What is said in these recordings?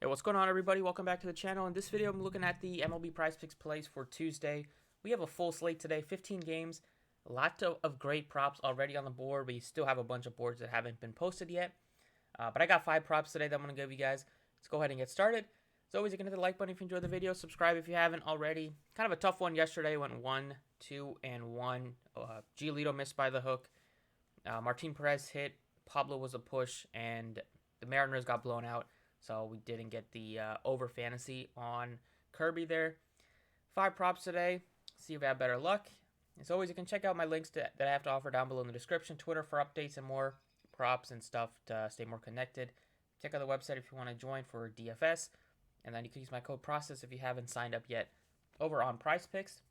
Hey, what's going on, everybody? Welcome back to the channel. In this video, I'm looking at the MLB PrizePicks plays for Tuesday. We have a full slate today, 15 games, a lot of great props already on the board. We still have a bunch of boards that haven't been posted yet. But I got 5 props today that I'm going to give you guys. Let's go ahead and get started. As always, you can hit the like button if you enjoyed the video. Subscribe if you haven't already. Kind of a tough one yesterday. Went 1, 2, and 1. Giolito missed by the hook. Martin Perez hit. Pablo was a push. And the Mariners got blown out. So we didn't get the over fantasy on Kirby there. 5 props today. See if I have better luck. As always, you can check out my links that I have to offer down below in the description. Twitter for updates and more props and stuff to stay more connected. Check out the website if you want to join for DFS. And then you can use my code PROCESS if you haven't signed up yet over on PrizePicks.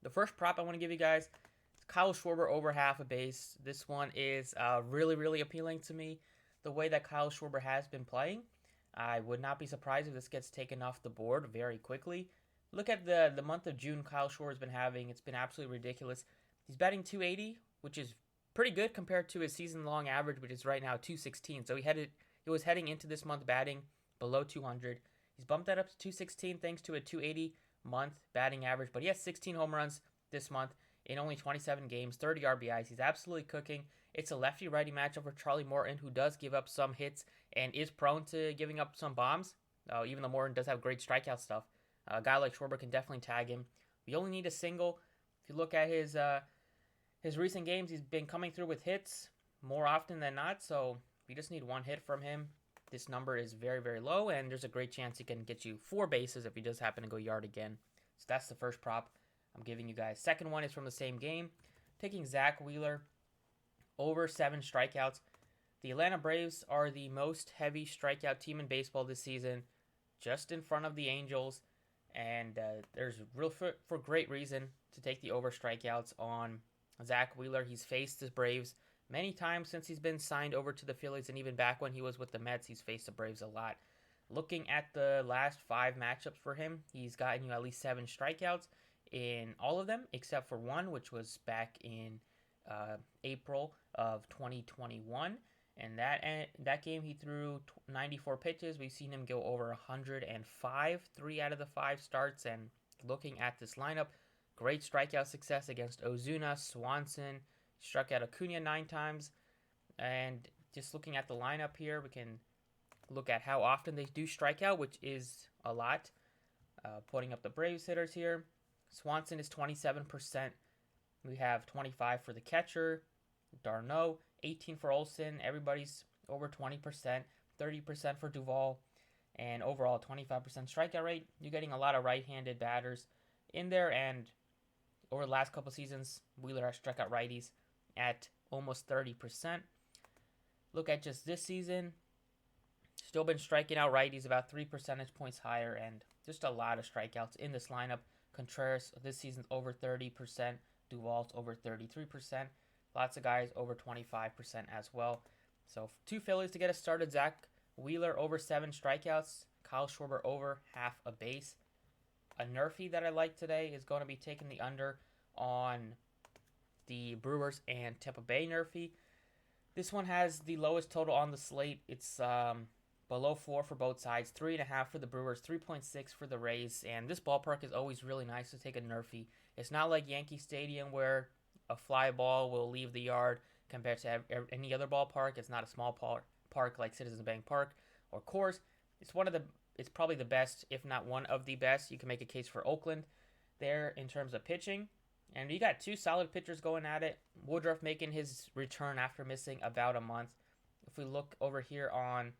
The first prop I want to give you guys is Kyle Schwarber over half a base. This one is really appealing to me. The way that Kyle Schwarber has been playing, I would not be surprised if this gets taken off the board very quickly. Look at the month of June Kyle Schwarber's been having. It's been absolutely ridiculous. He's batting 280, which is pretty good compared to his season-long average, which is right now 216. So he was heading into this month batting below 200. He's bumped that up to 216 thanks to a 280 month batting average, but he has 16 home runs this month in only 27 games, 30 RBIs. He's absolutely cooking. It's a lefty-righty matchup for Charlie Morton, who does give up some hits and is prone to giving up some bombs, even though Morton does have great strikeout stuff. A guy like Schwarber can definitely tag him. We only need a single. If you look at his recent games, he's been coming through with hits more often than not, so we just need one hit from him. This number is very low, and there's a great chance he can get you 4 bases if he does happen to go yard again. So that's the first prop I'm giving you guys. Second one is from the same game. Taking Zach Wheeler over 7 strikeouts. The Atlanta Braves are the most heavy strikeout team in baseball this season, just in front of the Angels, and there's real for great reason to take the over strikeouts on Zach Wheeler. He's faced the Braves many times since he's been signed over to the Phillies, and even back when he was with the Mets, he's faced the Braves a lot. Looking at the last 5 matchups for him, he's gotten you at least 7 strikeouts in all of them, except for one, which was back in April of 2021. And that game, he threw 94 pitches. We've seen him go over 105 3 out of the 5 starts. And looking at this lineup, great strikeout success against Ozuna, Swanson, struck out Acuna 9 times. And just looking at the lineup here, we can look at how often they do strike out, which is a lot. Putting up the Braves hitters here. Swanson is 27%. We have 25 for the catcher, Darno, 18 for Olsen. Everybody's over 20%, 30% for Duvall, and overall 25% strikeout rate. You're getting a lot of right-handed batters in there, and over the last couple seasons, Wheeler has struck out righties at almost 30%. Look at just this season, still been striking out righties about 3 percentage points higher, and just a lot of strikeouts in this lineup. Contreras this season's over 30%. Duvall's over 33%. Lots of guys over 25% as well. So 2 Phillies to get us started. Zach Wheeler over 7 strikeouts. Kyle Schwarber over half a base. A Nerfy that I like today is going to be taking the under on the Brewers and Tampa Bay Nerfy. This one has the lowest total on the slate. It's below 4 for both sides, 3.5 for the Brewers, 3.6 for the Rays, and this ballpark is always really nice to take a Nerfy. It's not like Yankee Stadium where a fly ball will leave the yard compared to any other ballpark. It's not a small park like Citizens Bank Park or Coors. It's probably the best, if not one of the best. You can make a case for Oakland there in terms of pitching. And you got 2 solid pitchers going at it. Woodruff making his return after missing about a month. If we look over here on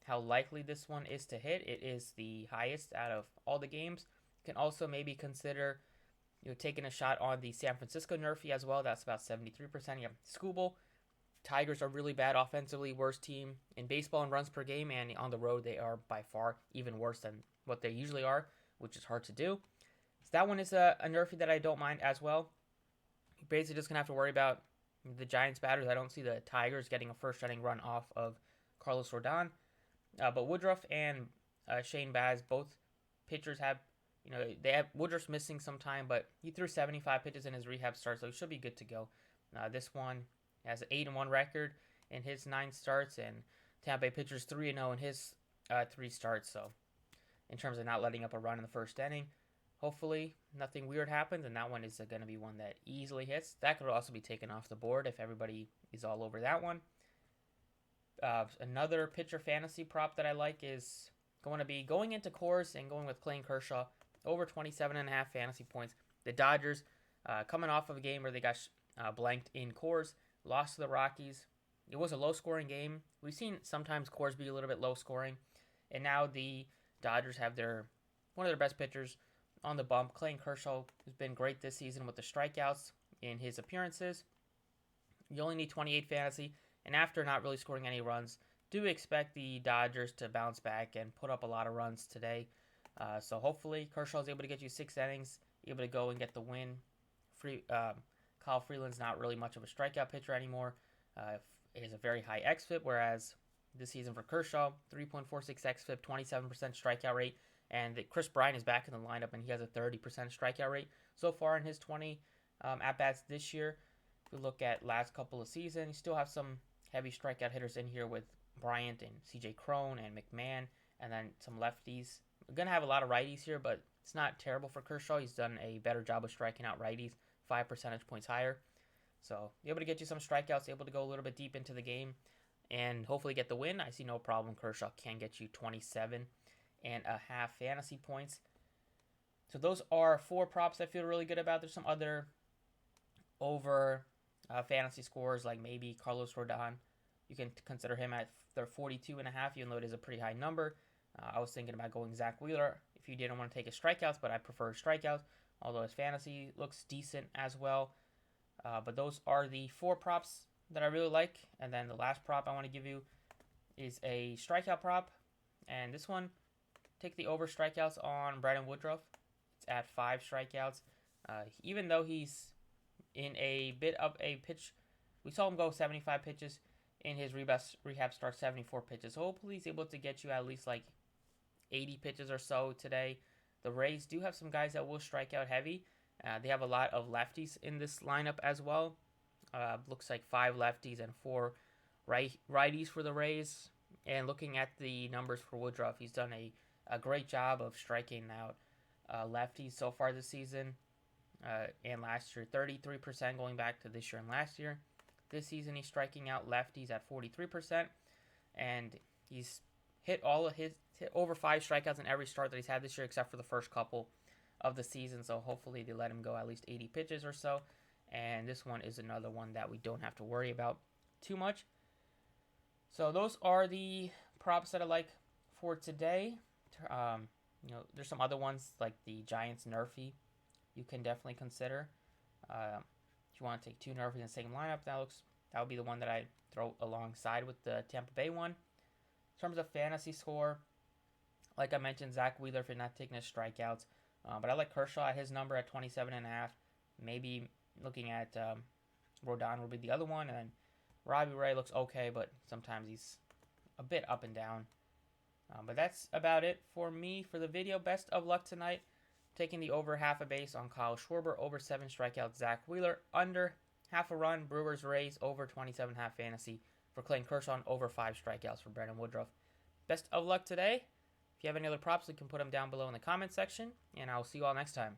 how likely this one is to hit, it is the highest out of all the games. You can also maybe consider taking a shot on the San Francisco Nerfy as well. That's about 73%. You have Skubal. Tigers are really bad offensively, worst team in baseball in runs per game, and on the road they are by far even worse than what they usually are, which is hard to do. So that one is a Nerfy that I don't mind as well. You're basically just going to have to worry about the Giants batters. I don't see the Tigers getting a first inning run off of Carlos Rodon. But Woodruff and Shane Baz, both pitchers have, they have Woodruff's missing some time, but he threw 75 pitches in his rehab start, so he should be good to go. This one has an 8-1 record in his 9 starts, and Tampa Bay pitchers 3-0 in his 3 starts. So in terms of not letting up a run in the first inning, hopefully nothing weird happens, and that one is going to be one that easily hits. That could also be taken off the board if everybody is all over that one. Another pitcher fantasy prop that I like is going to be going into Coors and going with Clayton Kershaw over 27.5 fantasy points. The Dodgers, coming off of a game where they got blanked in Coors, lost to the Rockies. It was a low-scoring game. We've seen sometimes Coors be a little bit low-scoring, and now the Dodgers have one of their best pitchers on the bump. Clayton Kershaw has been great this season with the strikeouts in his appearances. You only need 28 fantasy, and after not really scoring any runs, do expect the Dodgers to bounce back and put up a lot of runs today. So hopefully Kershaw is able to get you 6 innings, able to go and get the win. Kyle Freeland's not really much of a strikeout pitcher anymore. He has a very high xFIP, whereas this season for Kershaw, 3.46 xFIP, 27% strikeout rate, and Chris Bryant is back in the lineup, and he has a 30% strikeout rate so far in his 20 at-bats this year. If we look at last couple of seasons, you still have some heavy strikeout hitters in here with Bryant and CJ Cron and McMahon, and then some lefties. We're going to have a lot of righties here, but it's not terrible for Kershaw. He's done a better job of striking out righties, 5 percentage points higher. So, able to get you some strikeouts, able to go a little bit deep into the game, and hopefully get the win. I see no problem. Kershaw can get you 27.5 fantasy points. So those are 4 props I feel really good about. There's some other over fantasy scores, like maybe Carlos Rodon. You can consider him at their 42.5, even though it is a pretty high number. I was thinking about going Zach Wheeler if you didn't want to take his strikeouts, but I prefer strikeouts, although his fantasy looks decent as well. But those are the 4 props that I really like. And then the last prop I want to give you is a strikeout prop. And this one, take the over strikeouts on Brandon Woodruff. It's at 5 strikeouts. Even though he's in a bit of a pitch, we saw him go 75 pitches in his rehab start, 74 pitches. So hopefully he's able to get you at least like 80 pitches or so today. The Rays do have some guys that will strike out heavy. They have a lot of lefties in this lineup as well. Looks like 5 lefties and 4 righties for the Rays. And looking at the numbers for Woodruff, he's done a great job of striking out lefties so far this season. And last year, 33% going back to this year and last year. This season, he's striking out lefties at 43%. And he's hit over 5 strikeouts in every start that he's had this year, except for the first couple of the season. So hopefully they let him go at least 80 pitches or so. And this one is another one that we don't have to worry about too much. So those are the props that I like for today. There's some other ones like the Giants Nerfy you can definitely consider. If you want to take 2 Nerfies in the same lineup, that would be the one that I throw alongside with the Tampa Bay one. In terms of fantasy score, like I mentioned, Zach Wheeler if you're not taking his strikeouts. But I like Kershaw at his number at 27.5. Maybe looking at Rodon will be the other one. And then Robbie Ray looks okay, but sometimes he's a bit up and down. But that's about it for me for the video. Best of luck tonight. Taking the over half a base on Kyle Schwarber, over 7 strikeouts Zach Wheeler, under half a run Brewers Rays, over 27.5 fantasy for Clayton Kershaw, and over 5 strikeouts for Brandon Woodruff. Best of luck today. If you have any other props, you can put them down below in the comment section, and I'll see you all next time.